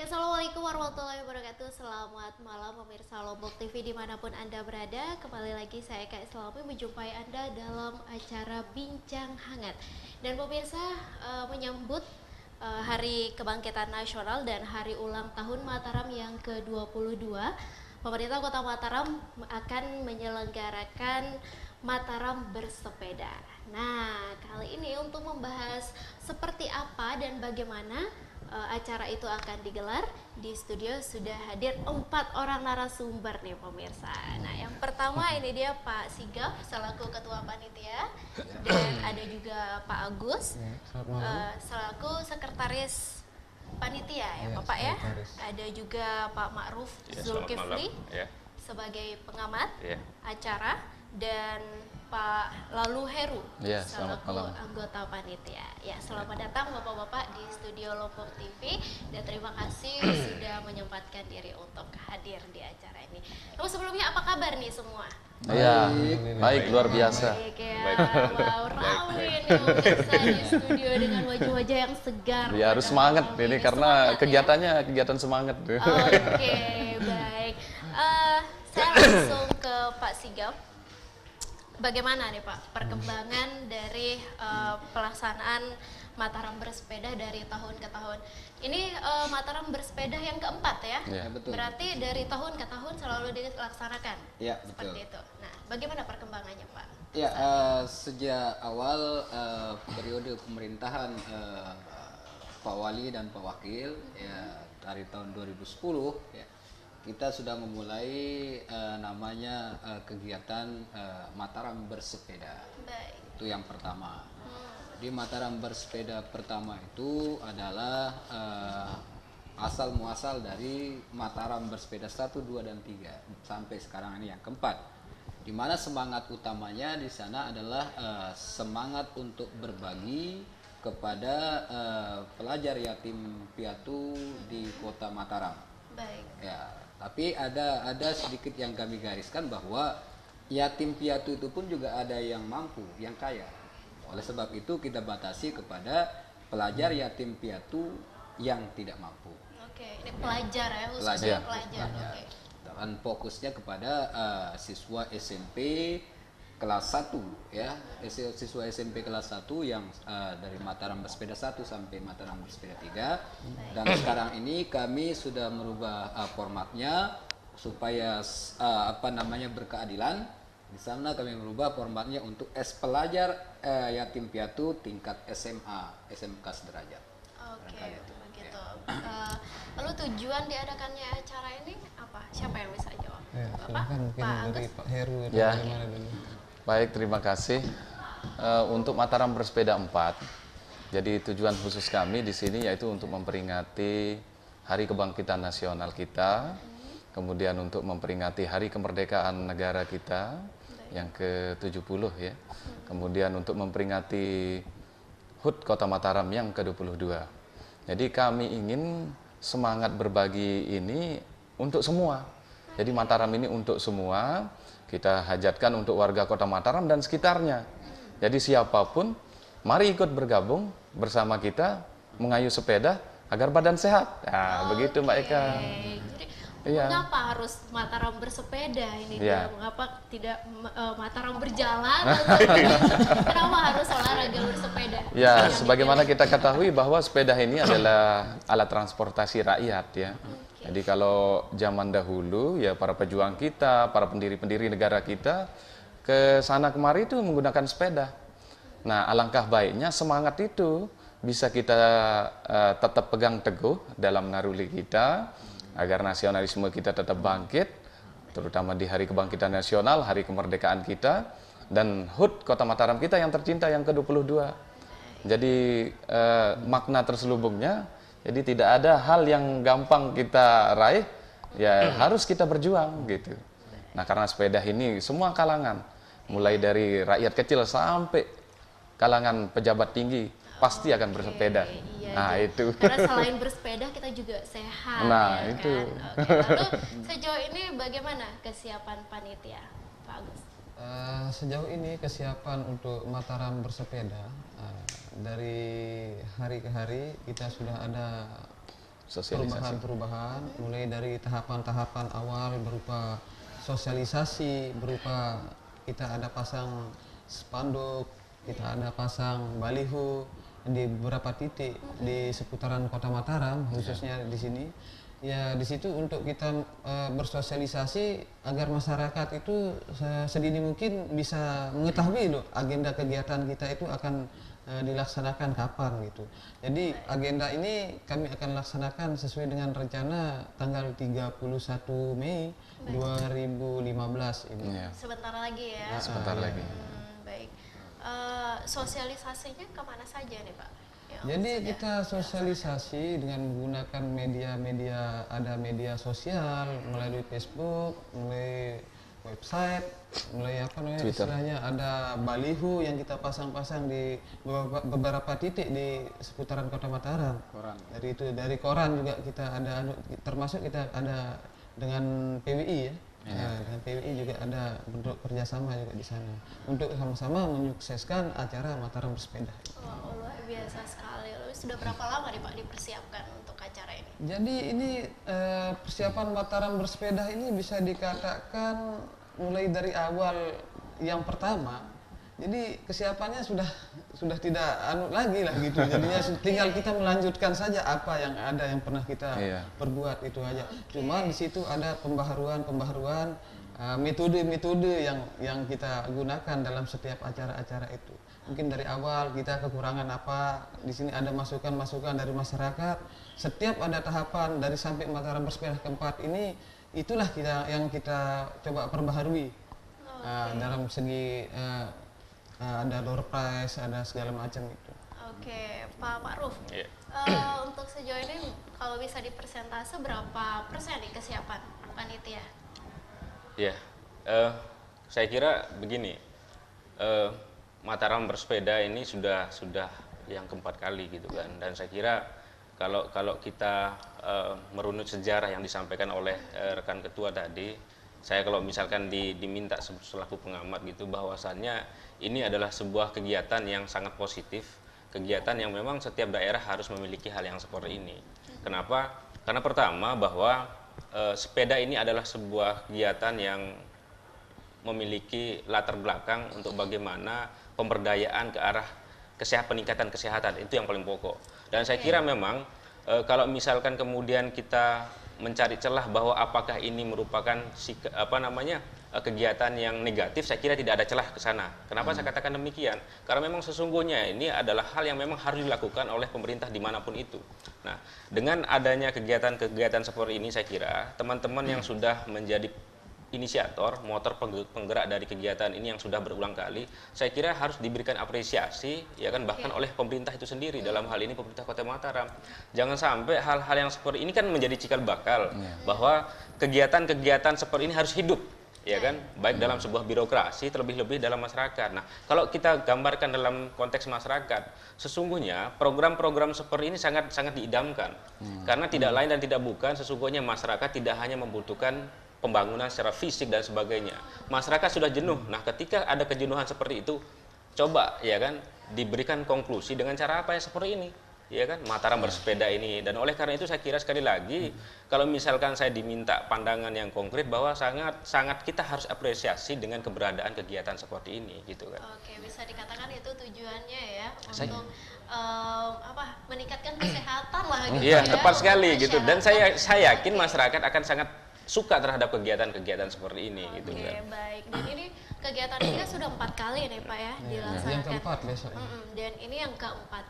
Assalamualaikum warahmatullahi wabarakatuh. Selamat malam pemirsa Lombok TV dimanapun Anda berada. Kembali lagi saya Eka Islami menjumpai Anda dalam acara Bincang Hangat. Dan pemirsa, menyambut Hari Kebangkitan Nasional dan Hari Ulang Tahun Mataram yang ke-22, pemerintah Kota Mataram akan menyelenggarakan Mataram Bersepeda. Nah, kali ini untuk membahas seperti apa dan bagaimana acara itu akan digelar, di studio sudah hadir 4 orang narasumber nih pemirsa. Nah, yang pertama ini dia Pak Sigaf selaku Ketua Panitia, dan ada juga Pak Agus selaku Sekretaris Panitia ya Bapak ya. Ada juga Pak Ma'ruf Zulkifli sebagai pengamat acara, dan Pak Lalu Heru selaku anggota panitia. Ya, selamat datang Bapak-bapak di studio Lombok TV, dan terima kasih sudah menyempatkan diri untuk hadir di acara ini. Lalu sebelumnya apa kabar nih semua? Iya, baik, luar biasa. Baik ya, wow, ramai nih pemirsa di studio dengan wajah-wajah yang segar. Ya, harus semangat ini karena kegiatannya kegiatan semangat. Oke, baik. Saya langsung ke Pak Sigaf. Bagaimana nih Pak perkembangan dari pelaksanaan Mataram Bersepeda dari tahun ke tahun? Ini Mataram Bersepeda yang keempat ya? Ya, betul. Berarti dari tahun ke tahun selalu dilaksanakan? Ya, betul. Seperti itu. Nah, bagaimana perkembangannya Pak? Ya, sejak awal periode pemerintahan Pak Wali dan Pak Wakil, ya dari tahun 2010, ya, kita sudah memulai namanya kegiatan Mataram Bersepeda. Baik. Itu yang pertama. Di Mataram Bersepeda pertama itu adalah asal muasal dari Mataram Bersepeda 1, 2, dan 3 sampai sekarang ini yang keempat. Di mana semangat utamanya di sana adalah semangat untuk berbagi kepada pelajar yatim piatu di Kota Mataram. Baik. Ya, tapi ada sedikit yang kami gariskan bahwa yatim piatu itu pun juga ada yang mampu, yang kaya. Oleh sebab itu kita batasi kepada pelajar yatim piatu yang tidak mampu. Oke, ini pelajar ya, khususnya pelajar. Oke. Dan fokusnya kepada siswa SMP kelas 1 ya, siswa SMP kelas 1 yang dari Mataram Bersepeda 1 sampai Mataram Bersepeda 3. Dan sekarang ini kami sudah merubah formatnya supaya berkeadilan. Di sana kami merubah formatnya untuk pelajar yatim piatu tingkat SMA, SMK sederajat. Oke, begitu. Lalu tujuan diadakannya acara ini apa? Siapa yang bisa jawab? Ya, Bapak? Pak Agus? Pak Heru. Ya. Baik, terima kasih. Untuk Mataram Bersepeda 4, jadi tujuan khusus kami di sini yaitu untuk memperingati Hari Kebangkitan Nasional kita, kemudian untuk memperingati Hari Kemerdekaan Negara kita yang ke-70 ya, kemudian untuk memperingati HUT Kota Mataram yang ke-22. Jadi kami ingin semangat berbagi ini untuk semua. Jadi Mataram ini untuk semua. Kita hajatkan untuk warga Kota Mataram dan sekitarnya. Jadi siapapun, mari ikut bergabung bersama kita mengayuh sepeda agar badan sehat. Nah, begitu Mbak Eka. Jadi, mengapa harus Mataram bersepeda ini? Mengapa tidak Mataram berjalan? Kenapa harus olahraga bersepeda? Ya, sebagaimana kita ketahui bahwa sepeda ini adalah alat transportasi rakyat ya. Jadi kalau zaman dahulu ya para pejuang kita, para pendiri-pendiri negara kita ke sana kemari itu menggunakan sepeda. Nah, alangkah baiknya semangat itu bisa kita tetap pegang teguh dalam naruli kita agar nasionalisme kita tetap bangkit, terutama di Hari Kebangkitan Nasional, Hari Kemerdekaan kita, dan HUT Kota Mataram kita yang tercinta yang ke-22. Jadi makna terselubungnya, jadi tidak ada hal yang gampang kita raih, ya harus kita berjuang gitu. Nah, karena sepeda ini semua kalangan, mulai dari rakyat kecil sampai kalangan pejabat tinggi pasti akan bersepeda. Iya, Nah, itu. karena selain bersepeda kita juga sehat. Nah, ya itu. kan? Oke, lalu sejauh ini bagaimana kesiapan panitia, Pak Agus? Sejauh ini kesiapan untuk Mataram bersepeda dari hari ke hari kita sudah ada Sosialisasi. perubahan-perubahan, mulai dari tahapan-tahapan awal berupa sosialisasi, berupa kita ada pasang spanduk, kita ada pasang baliho di beberapa titik di seputaran Kota Mataram, khususnya di sini. Ya, di situ untuk kita bersosialisasi agar masyarakat itu sedini mungkin bisa mengetahui loh agenda kegiatan kita itu akan dilaksanakan kapan gitu. Jadi agenda ini kami akan laksanakan sesuai dengan rencana tanggal 31 Mei 2015 ini. Iya, Sebentar lagi ya. sebentar lagi. Baik. Sosialisasinya kemana saja nih Pak? Yang Jadi sudah- kita sosialisasi dengan menggunakan media-media, ada media sosial melalui Facebook, melalui website, melalui apa namanya Twitter. istilahnya, ada baliho yang kita pasang-pasang di beberapa titik di seputaran Kota Mataram. Koran. Dari koran juga kita ada, termasuk kita ada dengan PWI ya. Nah, dengan PWI juga ada bentuk kerjasama juga di sana untuk sama-sama menyukseskan acara Mataram bersepeda. Wah, luar biasa sekali. Lalu sudah berapa lama nih Pak dipersiapkan untuk acara ini? Jadi ini persiapan Mataram bersepeda ini bisa dikatakan mulai dari awal yang pertama. Jadi kesiapannya sudah tidak lagi lah gitu. Jadinya tinggal kita melanjutkan saja apa yang ada yang pernah kita Iya. perbuat itu aja. Cuma di situ ada pembaharuan metode-metode yang kita gunakan dalam setiap acara-acara itu. Mungkin dari awal kita kekurangan apa, di sini ada masukan-masukan dari masyarakat. Setiap ada tahapan dari sampai Mataram bersepeda keempat ini, itulah yang kita coba perbaharui. Dalam segi ada door prize, ada segala macam itu. Oke, Pak Ma'ruf. Iya. Untuk sejauh ini kalau bisa dipersentase berapa persen nih kesiapan panitia? Ya, saya kira begini, Mataram bersepeda ini sudah yang keempat kali gitu kan, dan saya kira kalau kita merunut sejarah yang disampaikan oleh rekan ketua tadi, saya kalau misalkan diminta selaku pengamat gitu, bahwasannya ini adalah sebuah kegiatan yang sangat positif, kegiatan yang memang setiap daerah harus memiliki hal yang seperti ini. Kenapa? Karena pertama bahwa sepeda ini adalah sebuah kegiatan yang memiliki latar belakang untuk bagaimana pemberdayaan ke arah peningkatan kesehatan, itu yang paling pokok. Dan saya kira memang kalau misalkan kemudian kita mencari celah bahwa apakah ini merupakan kegiatan yang negatif, saya kira tidak ada celah ke sana. Kenapa saya katakan demikian? Karena memang sesungguhnya ini adalah hal yang memang harus dilakukan oleh pemerintah dimanapun itu. Nah, dengan adanya kegiatan-kegiatan seperti ini, saya kira teman-teman yang sudah menjadi inisiator, motor penggerak dari kegiatan ini yang sudah berulang kali, saya kira harus diberikan apresiasi, ya kan, bahkan oleh pemerintah itu sendiri, dalam hal ini pemerintah Kota Mataram. Jangan sampai hal-hal yang seperti ini kan menjadi cikal bakal bahwa kegiatan-kegiatan seperti ini harus hidup, ya kan, baik dalam sebuah birokrasi, terlebih-lebih dalam masyarakat. Nah, kalau kita gambarkan dalam konteks masyarakat, sesungguhnya program-program seperti ini sangat diidamkan, karena tidak lain dan tidak bukan, sesungguhnya masyarakat tidak hanya membutuhkan pembangunan secara fisik dan sebagainya. Masyarakat sudah jenuh. Nah, ketika ada kejenuhan seperti itu, coba ya kan diberikan konklusi dengan cara apa ya seperti ini, ya kan, Mataram bersepeda ini. Dan oleh karena itu saya kira sekali lagi, kalau misalkan saya diminta pandangan yang konkret bahwa sangat kita harus apresiasi dengan keberadaan kegiatan seperti ini, gitu kan. Oke, bisa dikatakan itu tujuannya ya untuk meningkatkan kesehatan lah gitu. Iya, ya, tepat sekali untuk gitu. Dan masyarakat. saya yakin masyarakat akan sangat suka terhadap kegiatan-kegiatan seperti ini, gitu Oke, kan. baik. Dan ini kegiatan ini kan sudah 4 kali nih Pak ya dilaksanakan. Yang keempat besok ini. Dan ini yang keempat.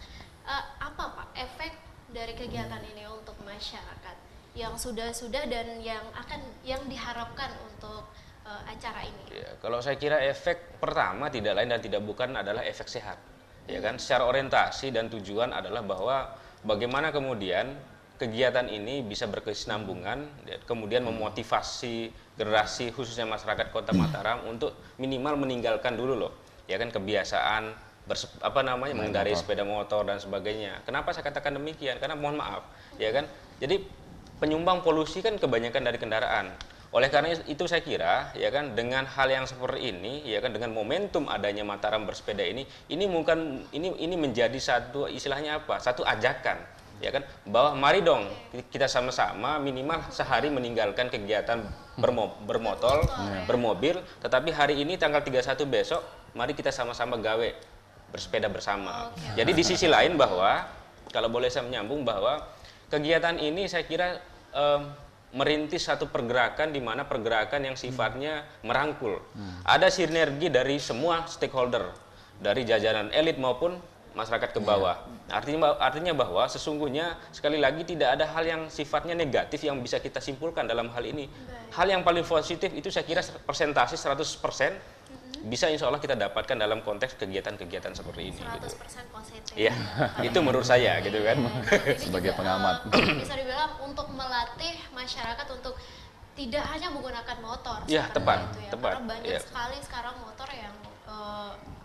Apa Pak efek dari kegiatan ini untuk masyarakat yang sudah dan yang diharapkan untuk acara ini? Ya, kalau saya kira efek pertama tidak lain dan tidak bukan adalah efek sehat. Ya kan, secara orientasi dan tujuan adalah bahwa bagaimana kemudian kegiatan ini bisa berkesinambungan, kemudian memotivasi generasi khususnya masyarakat Kota Mataram untuk minimal meninggalkan dulu loh, ya kan, kebiasaan mengendarai sepeda motor dan sebagainya. Kenapa saya katakan demikian? Karena mohon maaf, ya kan, jadi penyumbang polusi kan kebanyakan dari kendaraan. Oleh karena itu saya kira, ya kan, dengan hal yang seperti ini, ya kan, dengan momentum adanya Mataram bersepeda ini menjadi satu, istilahnya apa? Satu ajakan, ya kan, bahwa mari dong kita sama-sama minimal sehari meninggalkan kegiatan bermotor, bermobil, tetapi hari ini tanggal 31 besok mari kita sama-sama gawe bersepeda bersama. Jadi di sisi lain bahwa kalau boleh saya menyambung bahwa kegiatan ini saya kira merintis satu pergerakan, di mana pergerakan yang sifatnya merangkul. Ada sinergi dari semua stakeholder, dari jajaran elit maupun masyarakat ke bawah. Artinya bahwa sesungguhnya sekali lagi tidak ada hal yang sifatnya negatif yang bisa kita simpulkan dalam hal ini. Hal yang paling positif itu saya kira persentase 100% bisa insya Allah kita dapatkan dalam konteks kegiatan-kegiatan seperti ini. 100% gitu. positif. Iya, itu menurut saya gitu kan. Sebagai pengamat. Bisa dibilang untuk melatih masyarakat untuk tidak hanya menggunakan motor. Iya, tepat, itu ya. tepat. Karena banyak Iya. sekali sekarang motor yang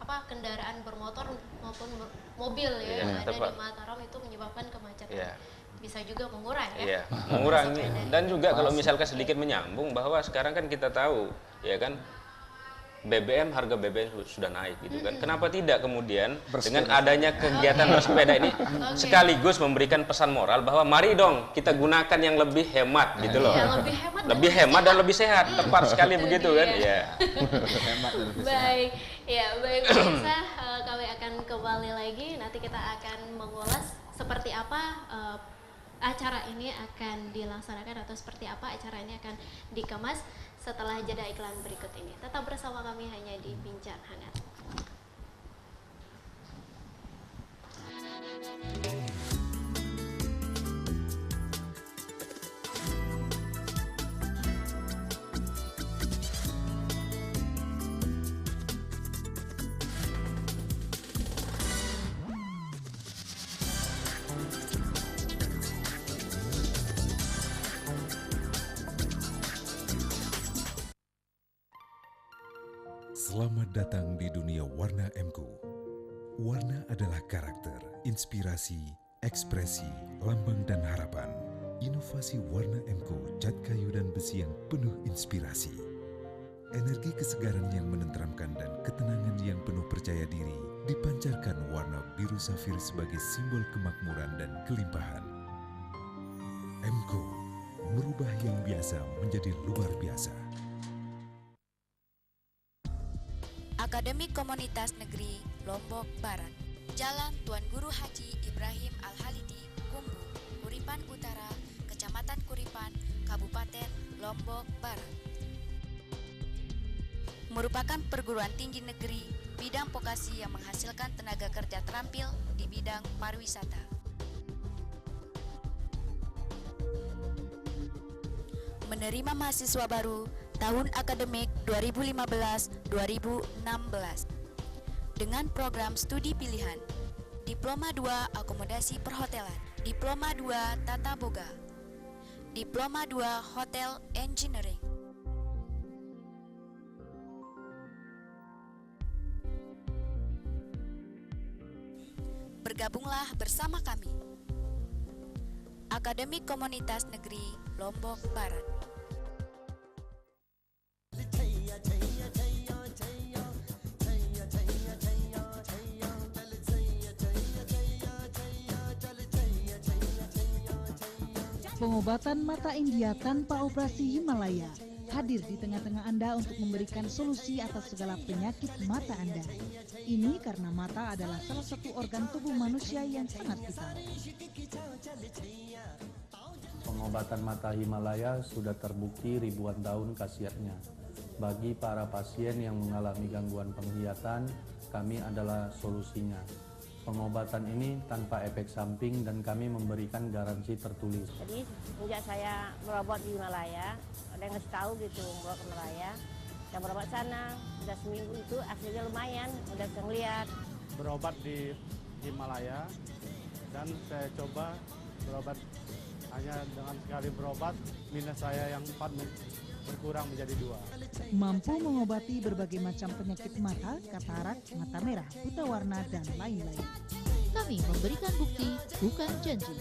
kendaraan bermotor maupun mobil ya, yang ada tepat. di Mataram itu menyebabkan kemacetan. Iya. Bisa juga mengurangi Iya, mengurangi. Dan juga kalau misalkan sedikit menyambung bahwa sekarang kan kita tahu, ya kan, harga BBM sudah naik gitu kan. Kenapa tidak kemudian dengan adanya kegiatan bersepeda ini sekaligus memberikan pesan moral bahwa mari dong kita gunakan yang lebih hemat gitu loh. Ya, lebih hemat dan lebih sehat. Tepat sekali begitu kan? Iya. Baik, ya baik pemirsa, kami akan kembali lagi. Nanti kita akan mengulas seperti apa acara ini akan dilaksanakan atau seperti apa acara ini akan dikemas setelah jeda iklan berikut ini. Tetap bersama kami hanya di Bincang Hangat. Selamat datang di dunia warna MQ. Warna adalah karakter, inspirasi, ekspresi, lambang dan harapan. Inovasi warna MQ, cat kayu dan besi yang penuh inspirasi. Energi kesegaran yang menenteramkan dan ketenangan yang penuh percaya diri dipancarkan warna biru safir sebagai simbol kemakmuran dan kelimpahan. MQ, merubah yang biasa menjadi luar biasa. Akademi Komunitas Negeri Lombok Barat, Jalan Tuan Guru Haji Ibrahim Al-Halidi, Kumbu, Kuripan Utara, Kecamatan Kuripan, Kabupaten Lombok Barat. Merupakan perguruan tinggi negeri bidang vokasi yang menghasilkan tenaga kerja terampil di bidang pariwisata. Menerima mahasiswa baru tahun akademik 2015-2016 dengan program studi pilihan Diploma 2 Akomodasi Perhotelan, Diploma 2 Tata Boga, Diploma 2 Hotel Engineering. Bergabunglah bersama kami. Akademi Komunitas Negeri Lombok Barat. Pengobatan mata India tanpa operasi Himalaya hadir di tengah-tengah Anda untuk memberikan solusi atas segala penyakit mata Anda. Ini karena mata adalah salah satu organ tubuh manusia yang sangat vital. Pengobatan mata Himalaya sudah terbukti ribuan tahun khasiatnya. Bagi para pasien yang mengalami gangguan penglihatan, kami adalah solusinya. Pengobatan ini tanpa efek samping dan kami memberikan garansi tertulis. Jadi sejak saya berobat di Himalaya, ada yang ngasih tahu gitu bawa ke Himalaya. Saya berobat sana, udah seminggu itu hasilnya lumayan, udah bisa ngeliat. Berobat di Himalaya dan saya coba berobat Hanya dengan sekali berobat, minus saya yang 4 berkurang menjadi 2. Mampu mengobati berbagai macam penyakit mata, katarak, mata merah, buta warna, dan lain-lain. Kami memberikan bukti, bukan janji.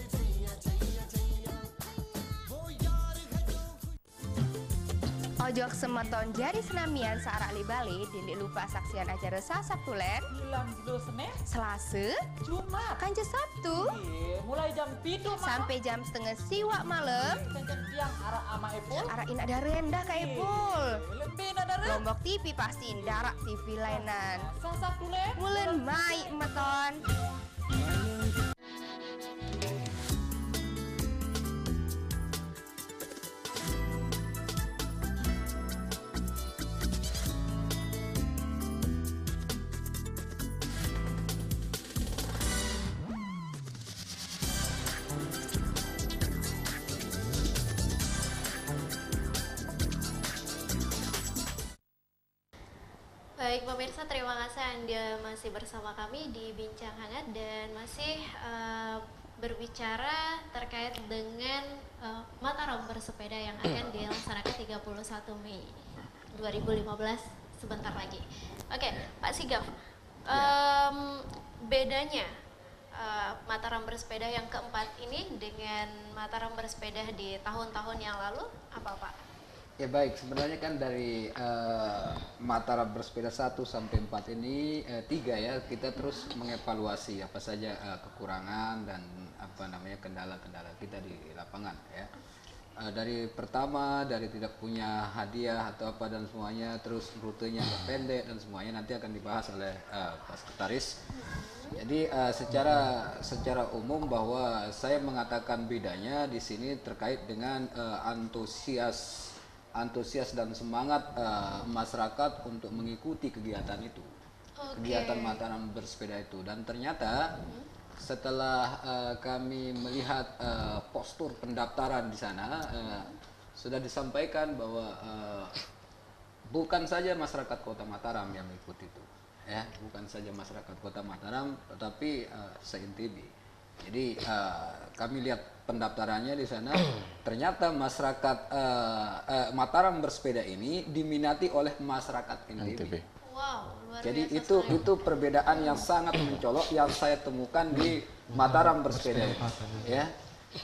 Ojok semeton jari senamian searak libali dindik lupa saksian acara Sabtu tulen bilang dulu Senin Selasa Jumat kanca Sabtu mulai jam 7 sampai jam setengah siwak malam kanca tiang arah ama Epul arah ina ada rendah ka Epul lebih nadara Lombok TV pasti darak TV lainan Sabtu tulen mulen mai meton. Baik pemirsa, terima kasih Anda masih bersama kami di Bincang Hangat dan masih berbicara terkait dengan Mataram bersepeda yang akan dilaksanakan 31 Mei 2015 sebentar lagi. Oke, Pak Sigaf, bedanya Mataram bersepeda yang keempat ini dengan Mataram bersepeda di tahun-tahun yang lalu apa Pak? Ya baik, sebenarnya kan dari Mataram bersepeda 1 sampai 4 ini 3 ya, kita terus mengevaluasi apa saja kekurangan dan apa namanya kendala-kendala kita di lapangan ya. Dari pertama dari tidak punya hadiah atau apa dan semuanya, terus rutenya pendek dan semuanya nanti akan dibahas oleh Pak Sekretaris. Jadi secara umum bahwa saya mengatakan bedanya di sini terkait dengan antusias dan semangat masyarakat untuk mengikuti kegiatan itu, kegiatan Mataram bersepeda itu. Dan ternyata setelah kami melihat postur pendaftaran di sana, sudah disampaikan bahwa bukan saja masyarakat Kota Mataram yang mengikuti itu, ya, bukan saja masyarakat Kota Mataram, tetapi se-NTB. Jadi kami lihat pendaftarannya di sana, ternyata masyarakat Mataram bersepeda ini diminati oleh masyarakat NTB. Wow, luar jadi biasa itu perbedaan yang sangat mencolok yang saya temukan di Mataram bersepeda. Ya,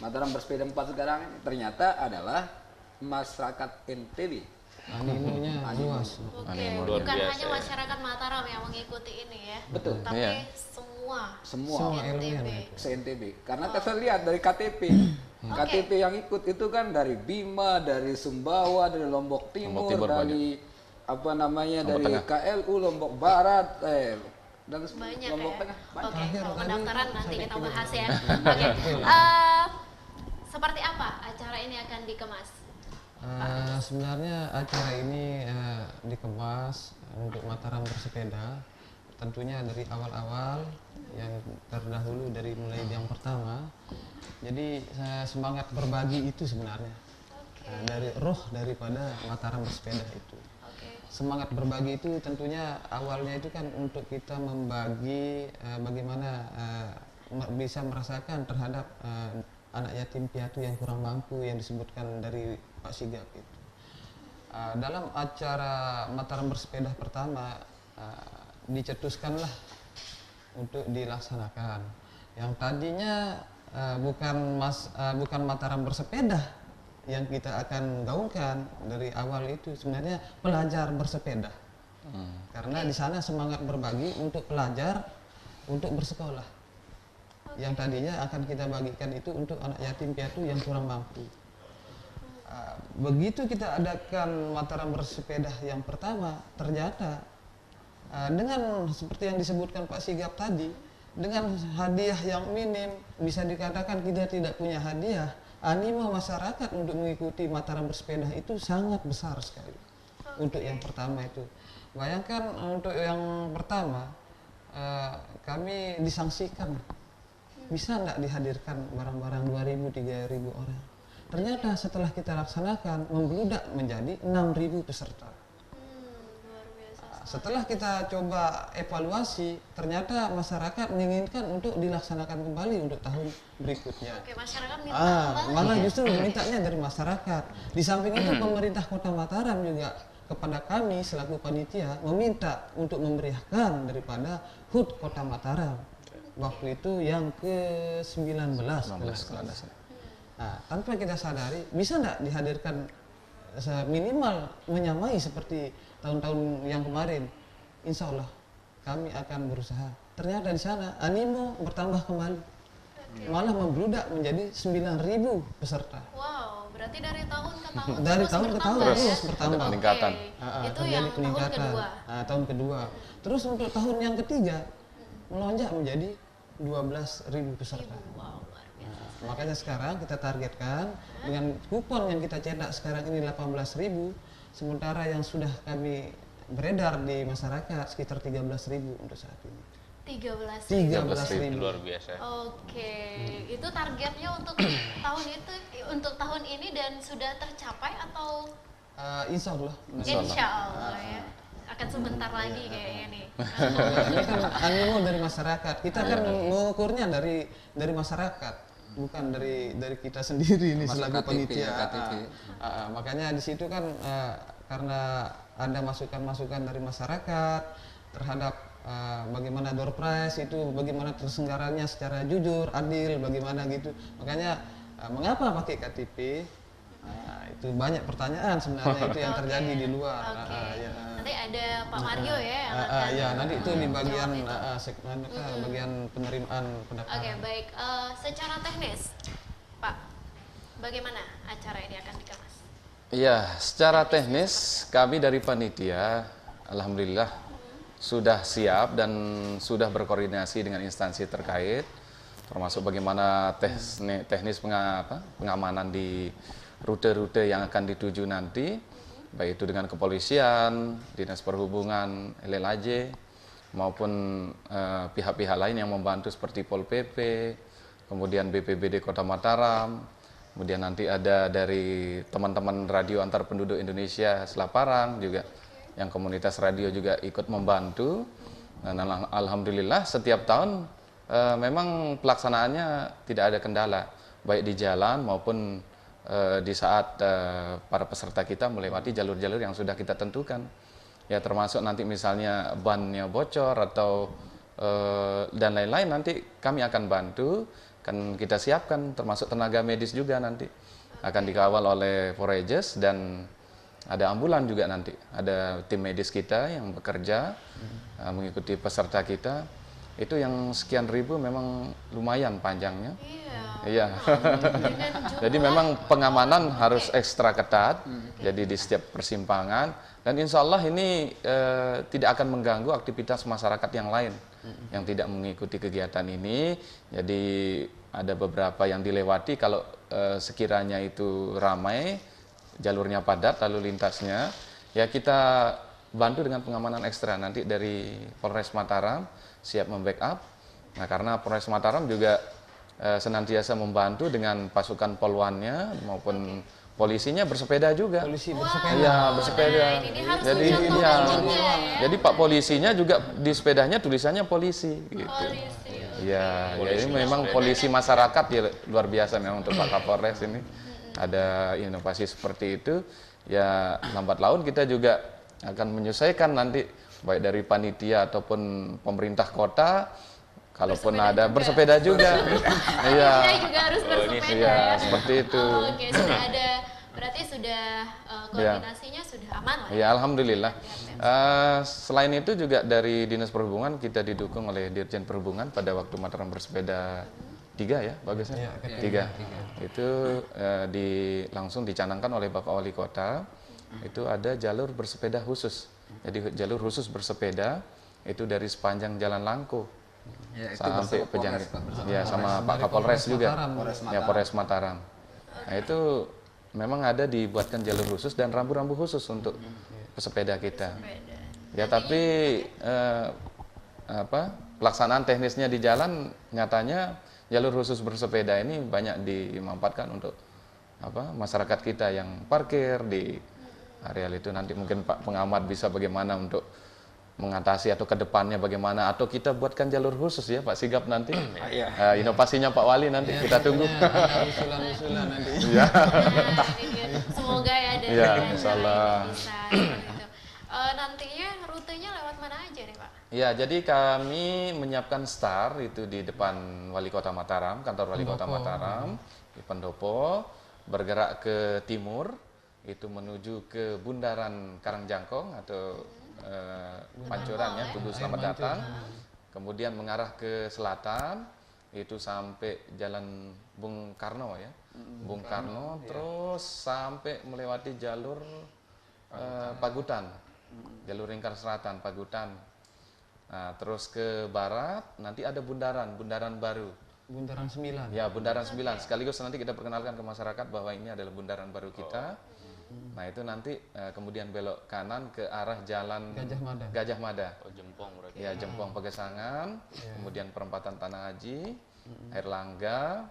Mataram bersepeda 4 sekarang ternyata adalah masyarakat NTB. Animonya luas. Oke, bukan hanya masyarakat Mataram yang mengikuti ini ya. Betul. Tapi semua NTB. Se-NTB. Karena kita lihat dari KTP. KTP yang ikut itu kan dari Bima, dari Sumbawa, dari Lombok Timur, dari apa namanya, dari Tengah. KLU Lombok Barat, dan banyak Lombok ya. Tengah. Oke, kalau pendaftaran nanti kita bahas ya. Oke. Seperti apa acara ini akan dikemas? Sebenarnya acara ini dikemas untuk Mataram bersepeda tentunya dari awal-awal yang terdahulu dari mulai yang pertama. Jadi semangat berbagi itu sebenarnya dari roh daripada Mataram bersepeda itu. Semangat berbagi itu tentunya awalnya itu kan untuk kita membagi bagaimana bisa merasakan terhadap anak yatim piatu yang kurang mampu yang disebutkan dari Pak Sigaf itu. Dalam acara Mataram bersepeda pertama dicetuskanlah untuk dilaksanakan. Yang tadinya bukan Mataram bersepeda yang kita akan gaungkan dari awal itu, sebenarnya pelajar bersepeda. Karena di sana semangat berbagi untuk pelajar untuk bersekolah. Yang tadinya akan kita bagikan itu untuk anak yatim piatu yang kurang mampu. Begitu kita adakan Mataram bersepeda yang pertama, ternyata dengan seperti yang disebutkan Pak Sigaf tadi, dengan hadiah yang minim, bisa dikatakan kita tidak punya hadiah, animo masyarakat untuk mengikuti Mataram bersepeda itu sangat besar sekali. Untuk yang pertama itu, bayangkan untuk yang pertama kami disangsikan, bisa nggak dihadirkan barang-barang 2.000-3.000 orang. Ternyata setelah kita laksanakan membludak menjadi 6.000 peserta. Setelah kita coba evaluasi, ternyata masyarakat menginginkan untuk dilaksanakan kembali untuk tahun berikutnya. Oke, masyarakat minta kembali. Malah justru mintanya dari masyarakat. Di samping itu pemerintah Kota Mataram juga kepada kami selaku panitia meminta untuk memeriahkan daripada HUT Kota Mataram. Waktu itu yang ke-19. Nah, tanpa kita sadari, bisa enggak dihadirkan minimal menyamai seperti tahun-tahun yang kemarin? Insya Allah kami akan berusaha. Ternyata di sana animo bertambah kembali, malah membludak menjadi 9.000 peserta. Wow, berarti dari tahun ke tahun Dari tahun ke tahun terus bertambah. Peningkatan. Itu terjadi yang peningkatan. tahun kedua. Tahun kedua. Terus untuk tahun yang ketiga melonjak menjadi 12.000 peserta. Makanya sekarang kita targetkan dengan kupon yang kita cetak sekarang ini 18.000, sementara yang sudah kami beredar di masyarakat sekitar 13.000 untuk saat ini. 13.000. Luar biasa. Oke, itu targetnya untuk tahun ini dan sudah tercapai atau? Insya Allah. Insya Allah ya. Akan sebentar lagi kayaknya nih. Ini kan animo dari masyarakat. Kita kan mengukurnya dari masyarakat. Bukan dari kita sendiri ini selaku panitia. Makanya di situ kan karena ada masukan-masukan dari masyarakat terhadap bagaimana door prize itu, bagaimana terselenggaranya secara jujur, adil, bagaimana gitu. Makanya mengapa pakai KTP? Itu banyak pertanyaan sebenarnya itu yang terjadi di luar. Nanti ada Pak Mario ya yang ya nanti itu di bagian segmen bagian penerimaan pendaftaran. Oke, baik. Secara teknis, Pak, bagaimana acara ini akan dikemas? Iya, secara teknis kami dari panitia alhamdulillah sudah siap dan sudah berkoordinasi dengan instansi terkait, termasuk bagaimana teknis pengamanan di rute-rute yang akan dituju nanti, baik itu dengan kepolisian, dinas perhubungan, LLAJ, maupun pihak-pihak lain yang membantu seperti Pol PP, kemudian BPBD Kota Mataram, kemudian nanti ada dari teman-teman radio antar penduduk Indonesia Selaparang juga, yang komunitas radio juga ikut membantu. Dan alhamdulillah setiap tahun memang pelaksanaannya tidak ada kendala, baik di jalan maupun di saat para peserta kita melewati jalur-jalur yang sudah kita tentukan. Ya termasuk nanti misalnya bannya bocor atau dan lain-lain, nanti kami akan bantu, kan kita siapkan termasuk tenaga medis juga nanti akan dikawal oleh Forages, dan ada ambulan juga nanti, ada tim medis kita yang bekerja mengikuti peserta kita. Itu yang sekian ribu memang lumayan panjangnya. Iya. Jadi memang pengamanan harus ekstra ketat. Jadi di setiap persimpangan, dan insya Allah ini tidak akan mengganggu aktivitas masyarakat yang lain yang tidak mengikuti kegiatan ini. Jadi ada beberapa yang dilewati kalau sekiranya itu ramai, jalurnya padat lalu lintasnya, ya kita bantu dengan pengamanan ekstra nanti dari Polres Mataram siap membackup. Nah karena Polres Mataram juga senantiasa membantu dengan pasukan polwannya maupun polisinya bersepeda juga. Polisi bersepeda. Iya, bersepeda. Jadi jadi Pak polisinya juga di sepedanya tulisannya polisi gitu. Iya, jadi memang polisi masyarakat ya, luar biasa memang untuk Pak Kapolres ini. Ada inovasi seperti itu. Ya lambat laun kita juga akan menyesuaikan nanti baik dari panitia ataupun pemerintah kota. Kalaupun ada bersepeda juga. Iya. juga harus bersepeda. Iya, seperti itu. Oke, sudah ada, berarti sudah koordinasinya sudah aman lah. Ya, alhamdulillah. Selain itu juga dari Dinas Perhubungan kita didukung oleh Dirjen Perhubungan pada waktu Mataram Bersepeda 3 ya, bagusnya. 3. Itu langsung dicanangkan oleh Bapak Wali Kota. Itu ada jalur bersepeda khusus. Jadi jalur khusus bersepeda itu dari sepanjang Jalan Langko. Ya, sampai Pejanggit, ya sama Pak Kapolres juga, ya Polres Mataram. Nah itu memang ada dibuatkan jalur khusus dan rambu-rambu khusus untuk pesepeda kita. Ya tapi pelaksanaan teknisnya di jalan nyatanya jalur khusus bersepeda ini banyak dimanfaatkan untuk masyarakat kita yang parkir di areal itu. Nanti mungkin Pak Pengamat bisa bagaimana untuk mengatasi atau ke depannya bagaimana, atau kita buatkan jalur khusus ya Pak Sigap nanti. Iya. Inovasinya Pak Wali nanti kita tunggu. Ada usulan-usulan nanti. Ya. Semoga ya dari Ya, acara insyaallah. ini bisa gitu. Nantinya rutenya lewat mana aja nih Pak? Ya, jadi kami menyiapkan star itu di depan Wali Kota Mataram, kantor Wali Kota Mataram, di Pendopo, bergerak ke timur, itu menuju ke Bundaran Karangjangkong atau Pancoran ya, Tugu Selamat Datang. Kemudian mengarah ke selatan, itu sampai Jalan Bung Karno ya, Bung Karno, terus sampai melewati jalur Pagutan, jalur lingkar selatan Pagutan. Nah, terus ke barat nanti ada bundaran baru. Bundaran 9. Ya, Bundaran 9. Sekaligus nanti kita perkenalkan ke masyarakat bahwa ini adalah bundaran baru kita. Nah, itu nanti kemudian belok kanan ke arah jalan Gajah Mada. Oh, Jempong berarti. Ya, Jempong Pegesangan, kemudian perempatan Tanah Haji, Airlangga,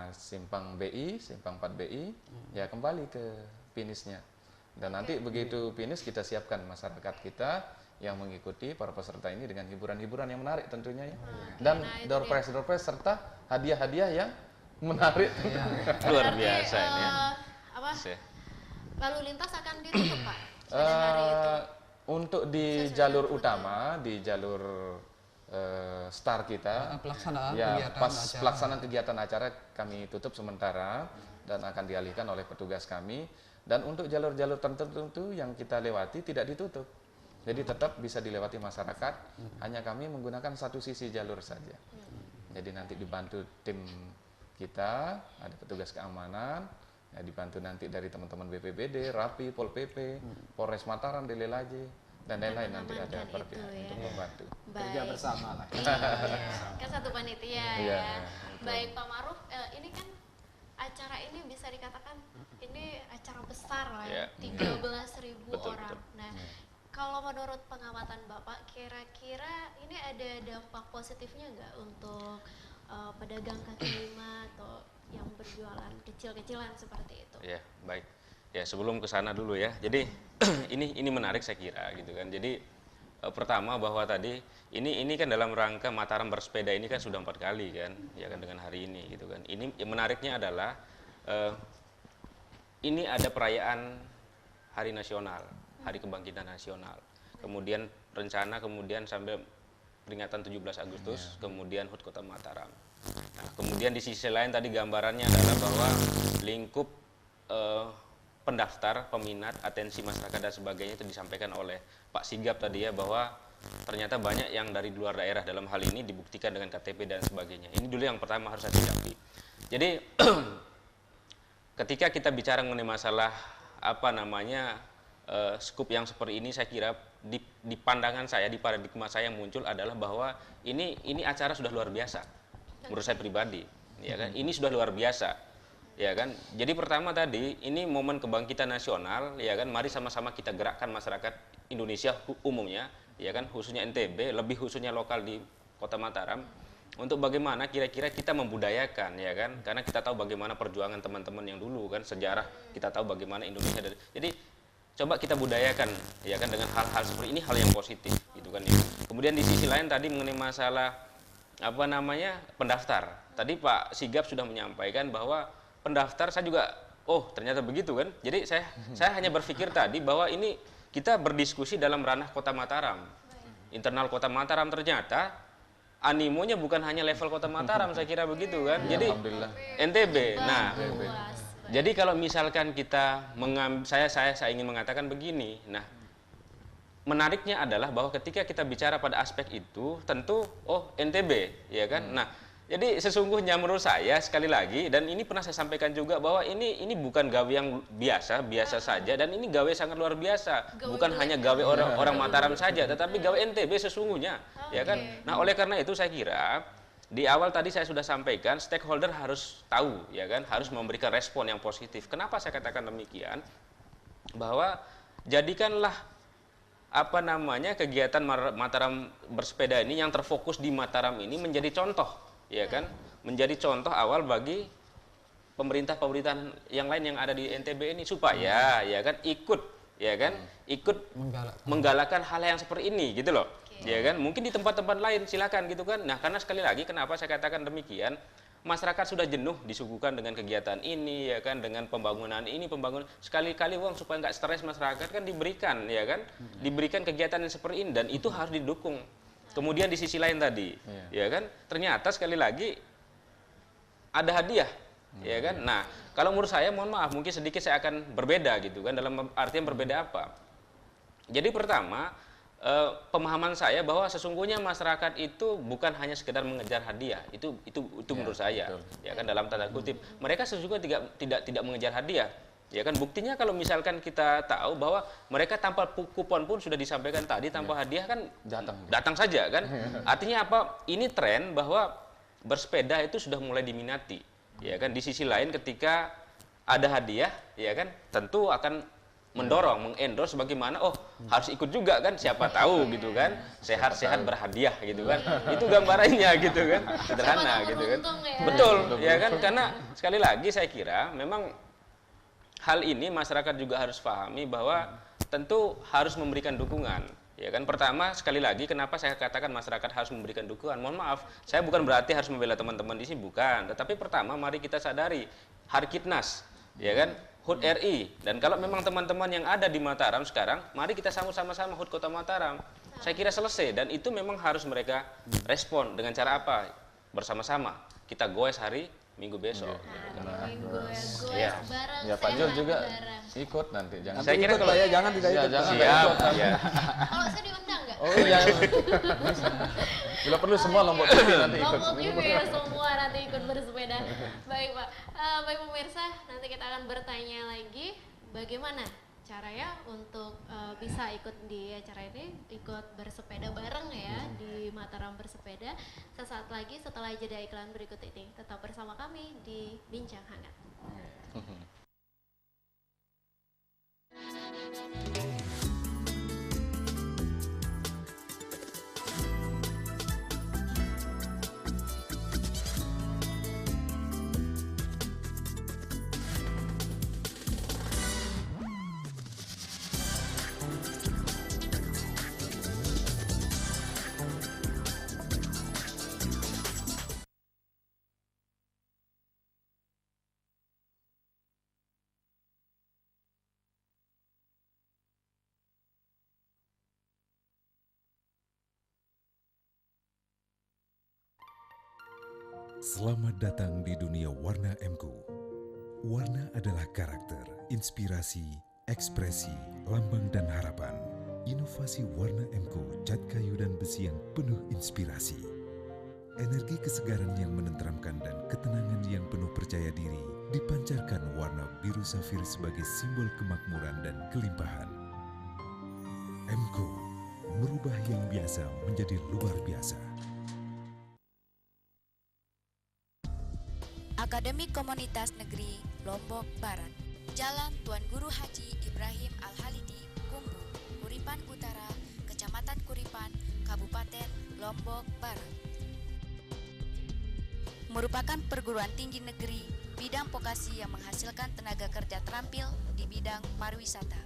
Simpang BI, Simpang 4 BI, ya kembali ke finishnya. Dan nanti begitu finish kita siapkan masyarakat kita yang mengikuti para peserta ini dengan hiburan-hiburan yang menarik tentunya ya. Dan door prize serta hadiah-hadiah yang menarik. Luar biasa ini. Apa? Lalu lintas akan ditutup Pak pada hari itu. Untuk di jalur utama, di jalur star kita, pelaksanaan ya kegiatan pas acara. pelaksanaan kegiatan acara kami tutup sementara dan akan dialihkan oleh petugas kami. Dan untuk jalur-jalur tertentu yang kita lewati tidak ditutup, jadi tetap bisa dilewati masyarakat. Hanya kami menggunakan satu sisi jalur saja. Jadi nanti dibantu tim kita, ada petugas keamanan, ya dibantu nanti dari teman-teman BPBD, Rapi, Pol PP, Polres Mataram, Delelaje, dan lain-lain nanti ada per pihak untuk membantu. Kerja bersama lah. Kan satu panitia Iya. ya. Baik Pak Maruf, ini kan acara ini bisa dikatakan ini acara besar lah ya, 13.000 orang. Nah, kalau menurut pengamatan Bapak, kira-kira ini ada dampak positifnya nggak untuk pedagang kaki lima atau yang berjualan kecil-kecilan seperti itu? Ya, baik. Ya, sebelum ke sana dulu ya. Jadi ini menarik saya kira gitu kan. Jadi pertama bahwa tadi ini kan dalam rangka Mataram bersepeda ini kan sudah 4 kali kan, ya kan dengan hari ini gitu kan. Ini yang menariknya adalah ini ada perayaan Hari Nasional, Hari Kebangkitan Nasional. Kemudian rencana kemudian sampai peringatan 17 Agustus, kemudian HUT Kota Mataram. Nah, kemudian di sisi lain tadi gambarannya adalah bahwa lingkup pendaftar, peminat, atensi masyarakat dan sebagainya itu disampaikan oleh Pak Sigap tadi ya, bahwa ternyata banyak yang dari luar daerah dalam hal ini dibuktikan dengan KTP dan sebagainya. Ini dulu yang pertama harus saya sikapi. Jadi ketika kita bicara mengenai masalah apa namanya skup yang seperti ini, saya kira di pandangan saya, di paradigma saya yang muncul adalah bahwa ini acara sudah luar biasa menurut saya pribadi, ya kan? Ini sudah luar biasa, ya kan? Jadi pertama tadi ini momen kebangkitan nasional, ya kan? Mari sama-sama kita gerakkan masyarakat Indonesia umumnya, ya kan? Khususnya NTB, lebih khususnya lokal di Kota Mataram, untuk bagaimana kira-kira kita membudayakan, ya kan? Karena kita tahu bagaimana perjuangan teman-teman yang dulu kan, sejarah kita tahu bagaimana Indonesia dari. Jadi coba kita budayakan, ya kan, dengan hal-hal seperti ini, hal yang positif, gitu kan ya. Kemudian di sisi lain tadi mengenai masalah apa namanya pendaftar. Tadi Pak Sigap sudah menyampaikan bahwa pendaftar saya juga, oh ternyata begitu kan. Jadi saya hanya berpikir tadi bahwa ini kita berdiskusi dalam ranah Kota Mataram, internal Kota Mataram, ternyata animonya bukan hanya level Kota Mataram, saya kira begitu kan. Jadi NTB. Nah, jadi kalau misalkan kita saya ingin mengatakan begini. Nah, menariknya adalah bahwa ketika kita bicara pada aspek itu, tentu NTB, ya kan. Nah, jadi sesungguhnya menurut saya sekali lagi, dan ini pernah saya sampaikan juga, bahwa ini bukan gawe yang biasa saja, dan ini gawe sangat luar biasa. Bukan hanya gawe orang Mataram saja, tetapi gawe NTB sesungguhnya, ya kan. Nah, oleh karena itu saya kira di awal tadi saya sudah sampaikan, stakeholder harus tahu, ya kan, harus memberikan respon yang positif. Kenapa saya katakan demikian? Bahwa jadikanlah apa namanya kegiatan Mataram bersepeda ini yang terfokus di Mataram ini menjadi contoh, ya kan, menjadi contoh awal bagi pemerintahan yang lain yang ada di NTB ini, supaya ya kan ikut ya kan, ikut menggalakkan hal yang seperti ini gitu loh. Ya kan, mungkin di tempat-tempat lain silakan gitu kan. Nah, karena sekali lagi kenapa saya katakan demikian, masyarakat sudah jenuh disuguhkan dengan kegiatan ini, ya kan, dengan pembangunan ini, pembangunan sekali-kali uang supaya nggak stres masyarakat kan diberikan, ya kan, diberikan kegiatan yang seperti ini dan itu harus didukung. Kemudian di sisi lain tadi, ya kan, ternyata sekali lagi ada hadiah, ya kan. Nah, kalau menurut saya, mohon maaf, mungkin sedikit saya akan berbeda gitu kan, dalam artian berbeda apa? Jadi pertama, pemahaman saya bahwa sesungguhnya masyarakat itu bukan hanya sekedar mengejar hadiah, itu menurut saya, ya kan, dalam tanda kutip. Mereka sesungguhnya tidak mengejar hadiah, ya kan. Buktinya kalau misalkan kita tahu bahwa mereka tanpa kupon pun sudah disampaikan tadi, tanpa hadiah kan datang saja kan. Artinya apa? Ini tren bahwa bersepeda itu sudah mulai diminati, ya kan. Di sisi lain ketika ada hadiah, ya kan, tentu akan mendorong, mengendorse bagaimana, oh harus ikut juga kan, siapa tahu gitu kan, sehat-sehat berhadiah gitu kan, itu gambarannya gitu kan, sederhana gitu kan, betul ya kan, karena sekali lagi saya kira memang hal ini masyarakat juga harus pahami bahwa tentu harus memberikan dukungan, ya kan. Pertama sekali lagi kenapa saya katakan masyarakat harus memberikan dukungan, mohon maaf, saya bukan berarti harus membela teman-teman di sini, bukan, tetapi pertama mari kita sadari Harkitnas, ya kan, HUT RI, dan kalau memang teman-teman yang ada di Mataram sekarang, mari kita sama-sama HUT Kota Mataram. Saya kira selesai, dan itu memang harus mereka respon dengan cara apa? Bersama-sama kita goes hari Minggu besok. Ya, Pak Jul juga ikut nanti. Jangan. Saya kira kalau jangan tidak ikut. Siap. Kalau saya diundang nggak? Oh iya. Bila perlu semua Lombok TV nanti ikut. Lombok TV ya semua nanti ikut bersepeda. Baik Pak, baik pemirsa, nanti kita akan bertanya lagi bagaimana caranya untuk bisa ikut di acara ini, ikut bersepeda bareng ya di Mataram Bersepeda. Sesaat lagi setelah jeda iklan berikut ini, tetap bersama kami di Bincang Hangat. Selamat datang di dunia warna MQ. Warna adalah karakter, inspirasi, ekspresi, lambang dan harapan. Inovasi warna MQ, cat kayu dan besi yang penuh inspirasi. Energi kesegaran yang menenteramkan dan ketenangan yang penuh percaya diri dipancarkan warna biru safir sebagai simbol kemakmuran dan kelimpahan. MQ merubah yang biasa menjadi luar biasa. Akademi Komunitas Negeri Lombok Barat, Jalan Tuan Guru Haji Ibrahim Al-Halidi, Kumbu, Kuripan Utara, Kecamatan Kuripan, Kabupaten Lombok Barat. Merupakan perguruan tinggi negeri bidang vokasi yang menghasilkan tenaga kerja terampil di bidang pariwisata.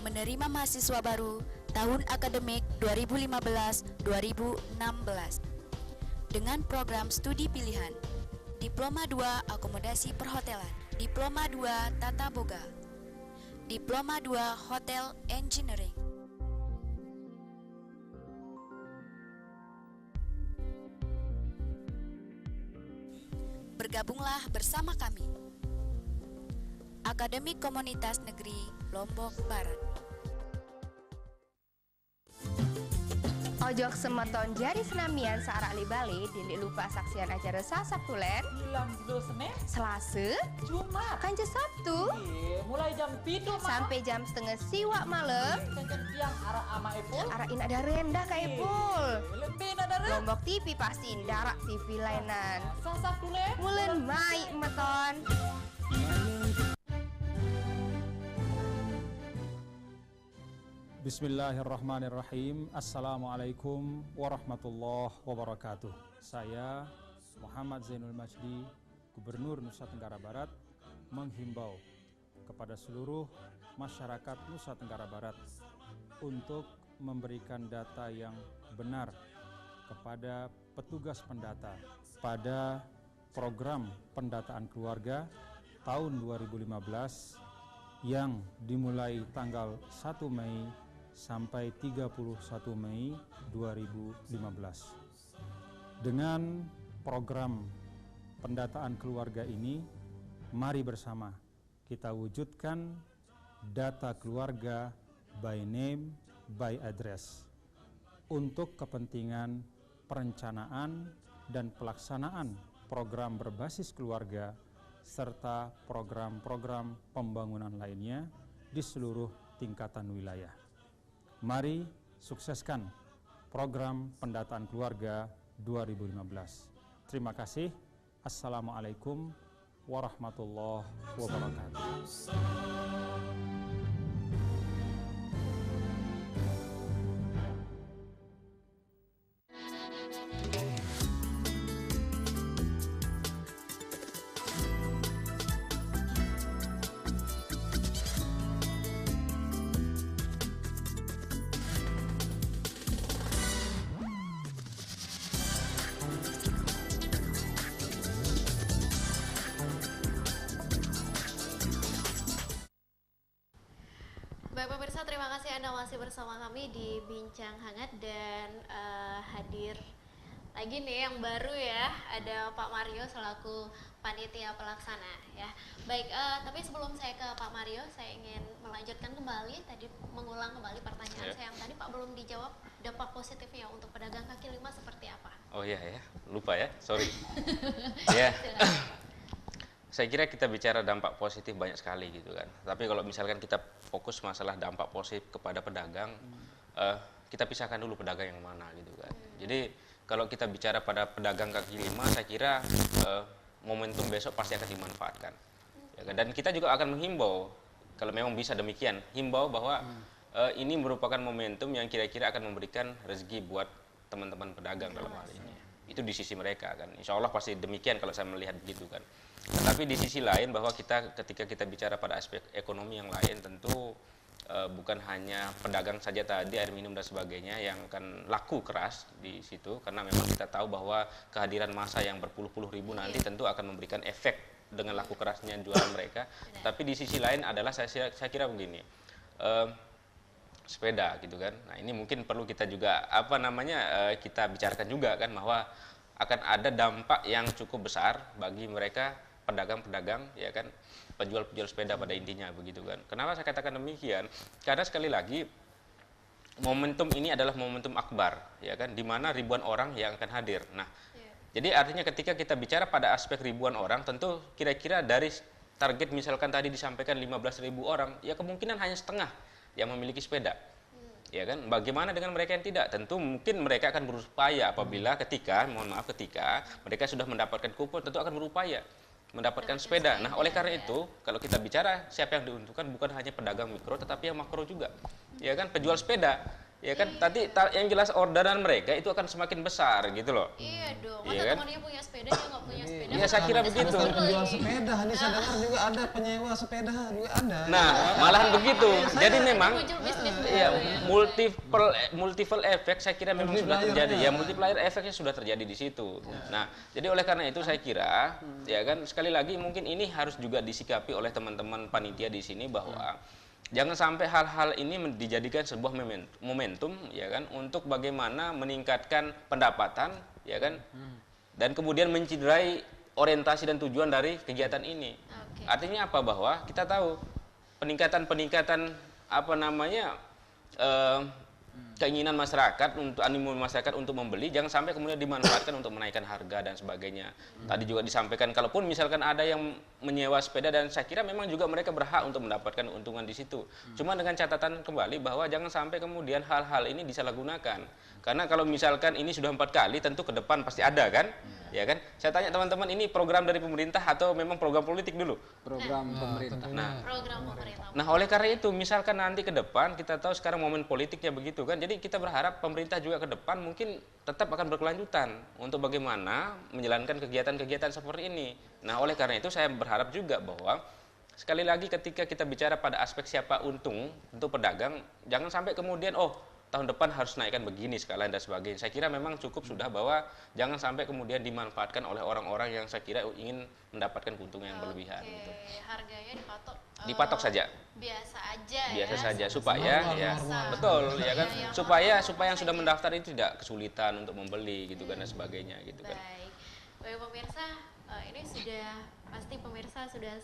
Menerima mahasiswa baru tahun akademik 2015-2016 dengan program studi pilihan Diploma 2 Akomodasi Perhotelan, Diploma 2 Tata Boga, Diploma 2 Hotel Engineering. Bergabunglah bersama kami. Akademi Komunitas Negeri Lombok Barat. Ojok semeton jari senamian searah libali dindik lupa saksian acara Sabtu len Bilang dulu Senin, Selasa, Jumat, Kanca Sabtu mulai jam 7 malam sampai jam setengah siwak malam. Kancan tiang arah ama Epul. Arah in ada rendah kayak Epul. Lebih ada Lombok TV pasti darak TV lainan. Sabtu len. Mulen mai meton. Bismillahirrahmanirrahim. Assalamualaikum warahmatullahi wabarakatuh. Saya Muhammad Zainul Majdi Gubernur Nusa Tenggara Barat menghimbau kepada seluruh masyarakat Nusa Tenggara Barat untuk memberikan data yang benar kepada petugas pendata pada program pendataan keluarga tahun 2015 yang dimulai tanggal 1 Mei sampai 31 Mei 2015. Dengan program pendataan keluarga ini, mari bersama kita wujudkan data keluarga by name, by address untuk kepentingan perencanaan dan pelaksanaan program berbasis keluarga serta program-program pembangunan lainnya di seluruh tingkatan wilayah. Mari sukseskan program pendataan keluarga 2015. Terima kasih. Assalamualaikum warahmatullahi wabarakatuh. Baik pemirsa, terima kasih Anda masih bersama kami di Bincang Hangat dan hadir lagi nih yang baru ya, ada Pak Mario selaku panitia pelaksana ya. Baik, tapi sebelum saya ke Pak Mario, saya ingin melanjutkan kembali tadi, mengulang kembali pertanyaan saya yang tadi Pak belum dijawab. Dampak positifnya untuk pedagang kaki lima seperti apa? Oh iya ya, lupa ya, sorry. Ya. Saya kira kita bicara dampak positif banyak sekali gitu kan. Tapi kalau misalkan kita fokus masalah dampak positif kepada pedagang, kita pisahkan dulu pedagang yang mana gitu kan. Jadi kalau kita bicara pada pedagang kaki lima, saya kira momentum besok pasti akan dimanfaatkan. Ya kan? Dan kita juga akan menghimbau, kalau memang bisa demikian, himbau bahwa ini merupakan momentum yang kira-kira akan memberikan rezeki buat teman-teman pedagang dalam hal ini. Itu di sisi mereka kan. Insya Allah pasti demikian kalau saya melihat begitu kan. Tapi di sisi lain bahwa ketika kita bicara pada aspek ekonomi yang lain, tentu bukan hanya pedagang saja tadi, air minum dan sebagainya yang akan laku keras di situ, karena memang kita tahu bahwa kehadiran massa yang berpuluh-puluh ribu nanti tentu akan memberikan efek dengan laku kerasnya jualan mereka. Tapi di sisi lain adalah saya kira begini, sepeda gitu kan. Nah ini mungkin perlu kita juga kita bicarakan juga kan, bahwa akan ada dampak yang cukup besar bagi mereka pedagang-pedagang ya kan, penjual-penjual sepeda pada intinya begitu kan. Kenapa saya katakan demikian? Karena sekali lagi momentum ini adalah momentum akbar ya kan, di mana ribuan orang yang akan hadir. Nah, jadi artinya ketika kita bicara pada aspek ribuan orang, tentu kira-kira dari target misalkan tadi disampaikan 15.000 orang, ya kemungkinan hanya setengah yang memiliki sepeda. Ya kan, bagaimana dengan mereka yang tidak? Tentu mungkin mereka akan berupaya apabila ketika mereka sudah mendapatkan kupon, tentu akan berupaya mendapatkan sepeda. Nah, oleh karena itu, kalau kita bicara siapa yang diuntungkan, bukan hanya pedagang mikro, tetapi yang makro juga. Ya kan, penjual sepeda. Ya kan, tadi yang jelas orderan mereka itu akan semakin besar gitu loh. Iya dong, masa iya kan? temannya punya sepeda, dia nggak punya sepeda. Iya, saya kira begitu. Penjual sepeda, ini saya dengar juga ada penyewa sepeda juga ada. Nah, malahan begitu. Jadi memang ya, multiple efek saya kira memang sudah terjadi. Ya, multiplier efeknya sudah terjadi di situ. Nah, jadi oleh karena itu saya kira ya kan, sekali lagi mungkin ini harus juga disikapi oleh teman-teman panitia di sini bahwa jangan sampai hal-hal ini dijadikan sebuah momentum ya kan, untuk bagaimana meningkatkan pendapatan ya kan, dan kemudian mencederai orientasi dan tujuan dari kegiatan ini. Artinya apa? Bahwa kita tahu peningkatan keinginan masyarakat, untuk animo masyarakat untuk membeli, jangan sampai kemudian dimanfaatkan untuk menaikkan harga dan sebagainya. Tadi juga disampaikan, kalaupun misalkan ada yang menyewa sepeda, dan saya kira memang juga mereka berhak untuk mendapatkan keuntungan di situ. Cuma dengan catatan kembali bahwa jangan sampai kemudian hal-hal ini disalahgunakan. Karena kalau misalkan ini sudah 4 kali, tentu ke depan pasti ada kan? Ya kan? Saya tanya teman-teman, ini program dari pemerintah atau memang program politik dulu? Program pemerintah. Program pemerintah. Nah, oleh karena itu, misalkan nanti ke depan kita tahu sekarang momen politiknya begitu kan, jadi kita berharap pemerintah juga ke depan mungkin tetap akan berkelanjutan untuk bagaimana menjalankan kegiatan-kegiatan seperti ini. Nah, oleh karena itu saya berharap juga bahwa sekali lagi ketika kita bicara pada aspek siapa untung untuk pedagang, jangan sampai kemudian tahun depan harus naikkan begini sekalian dan sebagainya. Saya kira memang cukup sudah bahwa jangan sampai kemudian dimanfaatkan oleh orang-orang yang saya kira ingin mendapatkan keuntungan yang berlebihan. Gitu. Harganya dipatok saja. Biasa aja. Biasa saja supaya betul ya kan, supaya yang sudah mendaftar itu tidak kesulitan untuk membeli gitu kan dan sebagainya gitu kan. Baik pemirsa, ini sudah pasti pemirsa sudah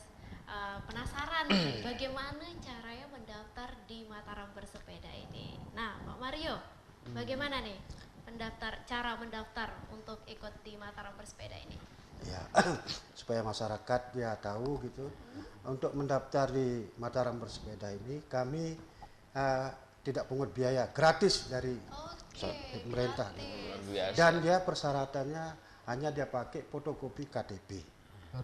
penasaran bagaimana caranya mendaftar di Mataram Bersepeda ini. Nah, Pak Mario, bagaimana nih cara mendaftar untuk ikut di Mataram Bersepeda ini? Ya, supaya masyarakat ya tahu gitu. Untuk mendaftar di Mataram Bersepeda ini kami tidak pungut biaya, gratis dari pemerintah. Dan dia persyaratannya hanya dia pakai fotokopi KTP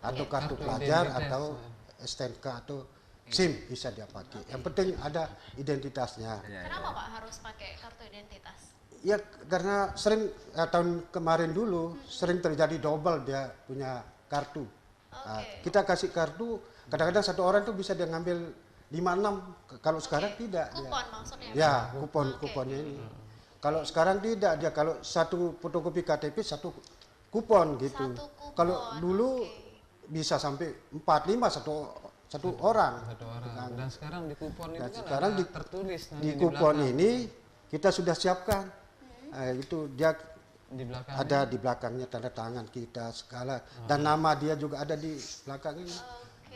atau kartu pelajar atau STNK atau SIM bisa dia pakai. Yang penting ada identitasnya. Kenapa Pak harus pakai kartu identitas? Ya karena sering tahun kemarin dulu sering terjadi double dia punya kartu. Kita kasih kartu, kadang-kadang satu orang tuh bisa dia ngambil 5-6. Kalau sekarang tidak. Kupon maksudnya? Ya kuponnya ini. Kalau sekarang tidak, dia kalau satu fotokopi KTP satu kupon gitu. Kalau dulu bisa sampai 4-5 satu orang. Dan sekarang di kupon itu kan sekarang ada tertulis di kupon ini kita sudah siapkan. Itu dia di belakang ada di belakangnya tanda tangan kita segala dan nama dia juga ada di belakang ini.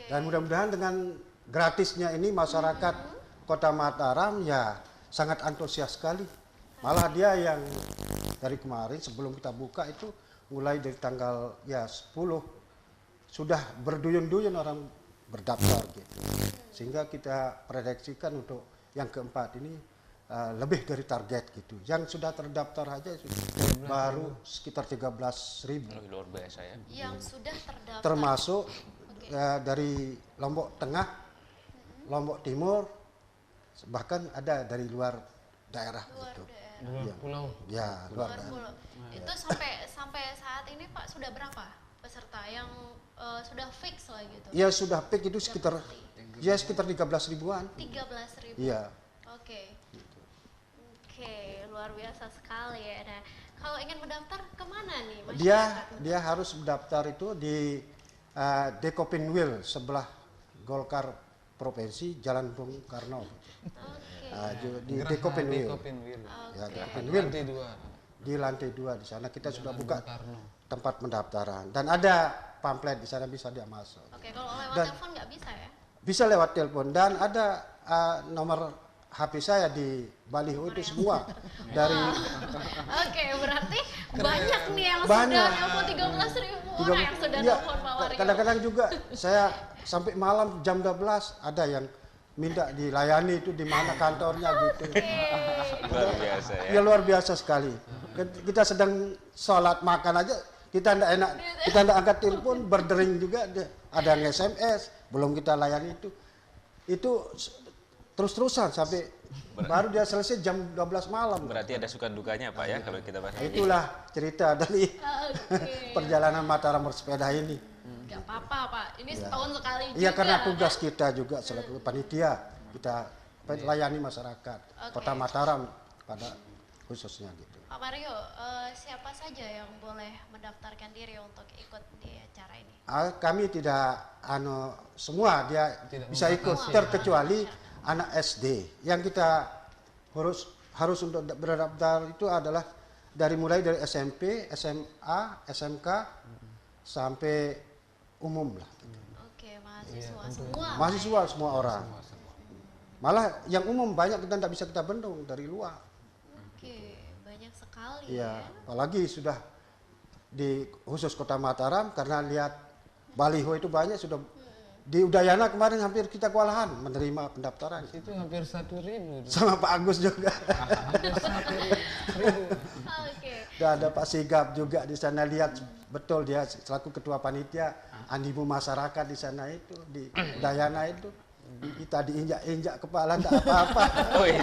Dan mudah-mudahan dengan gratisnya ini masyarakat Kota Mataram ya sangat antusias sekali. Malah dia yang dari kemarin sebelum kita buka itu mulai dari tanggal 10 sudah berduyun-duyun orang berdaftar gitu. Sehingga kita prediksikan untuk yang keempat ini lebih dari target gitu. Yang sudah terdaftar aja baru sekitar 13.000. Luar biasa ya. Yang sudah terdaftar. Termasuk dari Lombok Tengah, Lombok Timur, bahkan ada dari luar daerah gitu. Luar pulau. Ya, luar daerah. Itu sampai saat ini Pak sudah berapa peserta yang sudah fix lah gitu? Ya sudah fix itu sekitar 13.000-an. 13.000. Iya. Oke, luar biasa sekali ya. Nah, kalau ingin mendaftar kemana nih masyarakat? Dia harus mendaftar itu di Dekopinwil sebelah Golkar Provinsi Jalan Bung Karno. Di Dekopinwil. Ya, Dekopinwil. Di lantai 2 di sana kita sudah buka tempat pendaftaran dan ada pamflet di sana bisa dia masuk. Kalau lewat telepon nggak bisa ya? Bisa lewat telepon dan ada nomor HP saya di baliho itu semua dari. Berarti banyak nih yang sudah telepon 13.000 orang yang sudah telepon Pak Wario. Kadang-kadang juga saya sampai malam jam 12 ada yang minta dilayani itu di mana kantornya gitu. Luar biasa ya. Ya luar biasa sekali. Kita sedang sholat makan aja kita tidak enak, kita tidak angkat telepon, berdering juga ada yang SMS, belum kita layani itu terus-terusan sampai baru dia selesai jam 12 malam. Berarti ada suka dukanya Pak ya kalau kita bahas. Itulah cerita dari perjalanan Mataram Bersepeda ini. Gak apa-apa Pak, ini setahun sekali juga. Iya karena tugas kita juga selaku panitia kita layani masyarakat Kota Mataram pada khususnya gitu. Pak Mario, siapa saja yang boleh mendaftarkan diri untuk ikut di acara ini? Kami tidak semua dia tidak bisa ikut terkecuali anak SD. Yang kita harus untuk berdaftar itu adalah mulai dari SMP, SMA, SMK sampai umum lah. Mahasiswa semua. Mahasiswa semua orang. Malah yang umum banyak kita tidak bisa kita bendung dari luar. Banyak sekali. Iya, apalagi sudah di khusus Kota Mataram karena lihat baliho itu banyak sudah Di Udayana kemarin hampir kita kewalahan menerima pendaftaran. Itu hampir 1.000. Sama Pak Agus juga. Hampir 1.000. Dan ada Pak Sigap juga di sana, lihat betul dia selaku ketua panitia animo masyarakat di sana itu di Udayana itu. Kita diinjak-injak kepala enggak apa-apa. Oh iya.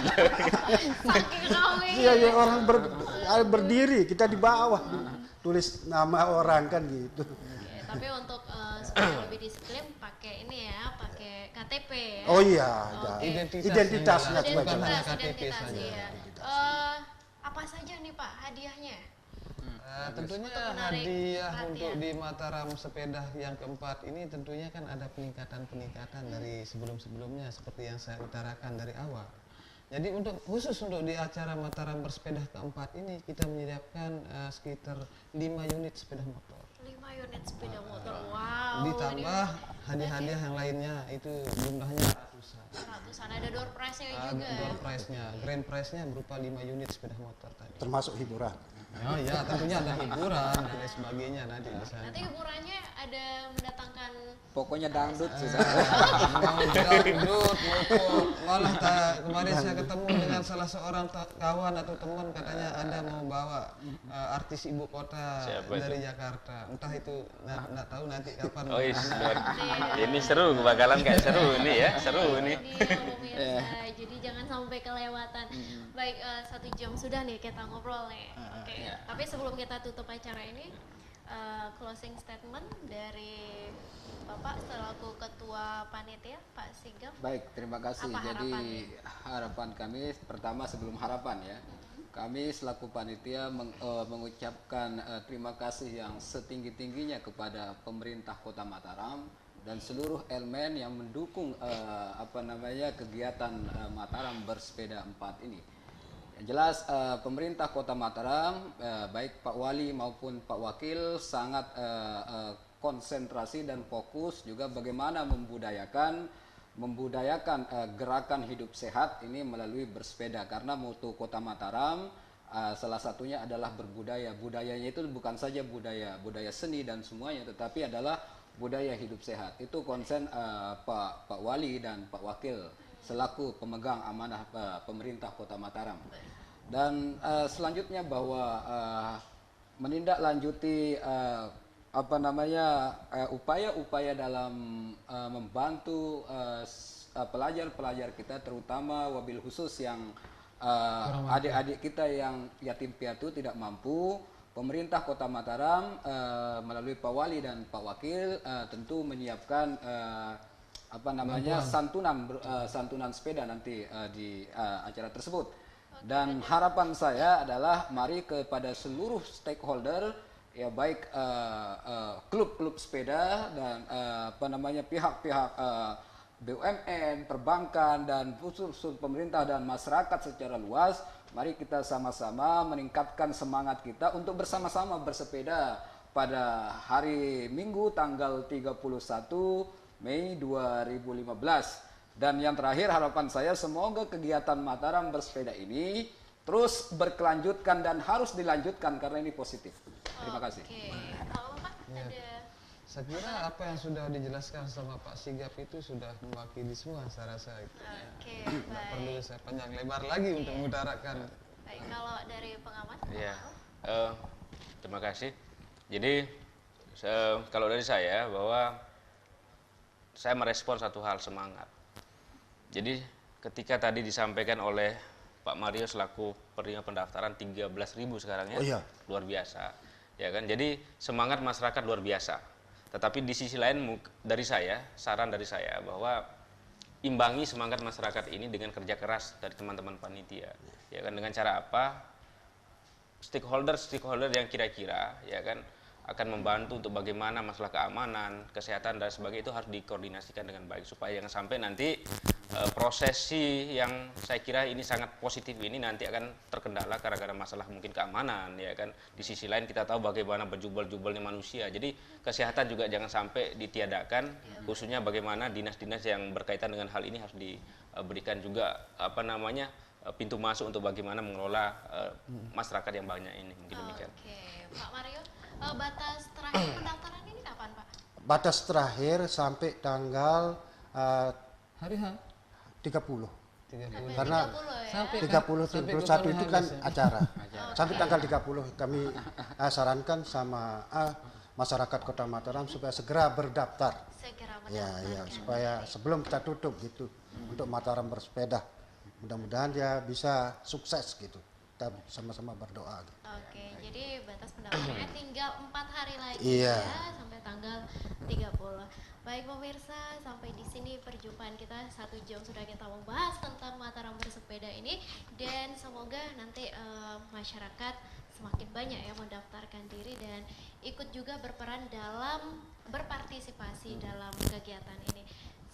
Iya, orang berdiri, kita di bawah tulis nama orang kan gitu. Tapi untuk supaya lebih disiplin pakai ini ya, pakai KTP ya. Oh iya, identitasnya Identitas saja. ya. Apa saja nih Pak hadiahnya? Tentunya hadiah untuk di Mataram sepeda yang keempat ini tentunya kan ada peningkatan dari sebelum-sebelumnya seperti yang saya utarakan dari awal. Jadi khusus untuk di acara Mataram bersepeda keempat ini kita menyediakan sekitar 5 unit sepeda motor. 5 unit sepeda motor, wow. Ditambah hadiah-hadiah yang lainnya itu jumlahnya ratusan. Ada door prize-nya juga. Door prize-nya, grand prize-nya berupa 5 unit sepeda motor tadi. Termasuk hiburan. Oh iya, tentunya ada hiburan dan lain sebagainya nanti di sana. Nanti hiburannya ada mendatangkan Pokoknya dangdut sudah. Dangdut, malah kemarin saya ketemu dengan salah seorang kawan atau teman katanya Anda mau bawa artis ibu kota dari Jakarta. Entah itu nggak tahu nanti kapan. Oh iya, ini seru, bakalan kayak seru ini ya, seru ini. Jadi jangan sampai kelewatan. Baik, 1 jam sudah nih kita ngobrol nih. Oke. Tapi sebelum kita tutup acara ini, closing statement dari Bapak selaku Ketua Panitia, Pak Sigap. Baik, terima kasih. Jadi harapan kami pertama sebelum harapan ya, kami selaku panitia mengucapkan terima kasih yang setinggi-tingginya kepada pemerintah Kota Mataram dan seluruh elemen yang mendukung kegiatan Mataram bersepeda 4 ini. Yang jelas pemerintah Kota Mataram, baik Pak Wali maupun Pak Wakil sangat konsentrasi dan fokus juga bagaimana membudayakan gerakan hidup sehat ini melalui bersepeda, karena moto Kota Mataram salah satunya adalah berbudaya. Budayanya itu bukan saja budaya seni dan semuanya, tetapi adalah budaya hidup sehat. Itu konsen Pak Wali dan Pak Wakil selaku pemegang amanah pemerintah Kota Mataram. Dan selanjutnya bahwa menindaklanjuti upaya-upaya dalam membantu pelajar-pelajar kita, terutama wabil khusus yang adik-adik kita yang yatim piatu tidak mampu. Pemerintah Kota Mataram melalui Pak Wali dan Pak Wakil tentu menyiapkan santunan sepeda nanti di acara tersebut. Dan harapan saya adalah mari kepada seluruh stakeholder, ya baik klub-klub sepeda dan pihak-pihak BUMN, perbankan dan khusus pemerintah dan masyarakat secara luas, mari kita sama-sama meningkatkan semangat kita untuk bersama-sama bersepeda pada hari Minggu tanggal 31 Mei 2015. Dan yang terakhir harapan saya semoga kegiatan Mataram bersepeda ini terus berkelanjutkan dan harus dilanjutkan karena ini positif. Terima kasih. Kalau Pak ada... Saya kira apa yang sudah dijelaskan sama Pak Sigap itu sudah mewakili semua saya rasa. Tidak perlu saya panjang lebar lagi untuk mengutarakan. Baik, kalau dari pengamat? Ya, terima kasih. Jadi kalau dari saya bahwa saya merespon satu hal, semangat. Jadi ketika tadi disampaikan oleh Pak Mario selaku penerima pendaftaran 13.000 sekarang ya, luar biasa, ya kan? Jadi semangat masyarakat luar biasa. Tetapi di sisi lain dari saya, saran dari saya bahwa imbangi semangat masyarakat ini dengan kerja keras dari teman-teman panitia, ya kan? Dengan cara apa? Stakeholder yang kira-kira, ya kan, akan membantu untuk bagaimana masalah keamanan, kesehatan dan sebagainya itu harus dikoordinasikan dengan baik supaya jangan sampai nanti prosesi yang saya kira ini sangat positif ini nanti akan terkendala gara-gara masalah mungkin keamanan, ya kan. Di sisi lain kita tahu bagaimana berjubel-jubelnya manusia. Jadi kesehatan juga jangan sampai ditiadakan, khususnya bagaimana dinas-dinas yang berkaitan dengan hal ini harus diberikan juga pintu masuk untuk bagaimana mengelola masyarakat yang banyak ini. Mungkin demikian. Pak Mario, batas terakhir pendaftaran ini kapan, Pak? batas terakhir sampai tanggal hari H 30. 30. Karena Sampai 31 itu kan habis ya. acara. Sampai tanggal 30 kami sarankan sama masyarakat Kota Mataram supaya segera berdaftar. Ya, supaya sebelum kita tutup gitu untuk Mataram bersepeda. Mudah-mudahan dia bisa sukses gitu. Kita sama-sama berdoa. Gitu. Oke, jadi batas pendaftarannya tinggal 4 hari lagi Iya. ya sampai tanggal 30. Baik pemirsa, sampai di sini perjumpaan kita 1 jam sudah kita membahas tentang Mataram bersepeda ini, dan semoga nanti masyarakat semakin banyak yang mendaftarkan diri dan ikut juga berperan dalam berpartisipasi dalam kegiatan ini.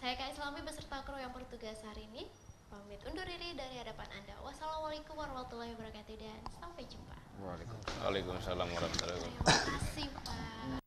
Saya Kak Islami beserta kru yang bertugas hari ini pamit undur diri dari hadapan Anda. Wassalamualaikum warahmatullahi wabarakatuh dan sampai jumpa. Waalaikumsalam warahmatullahi wabarakatuh. Terima kasih Pak.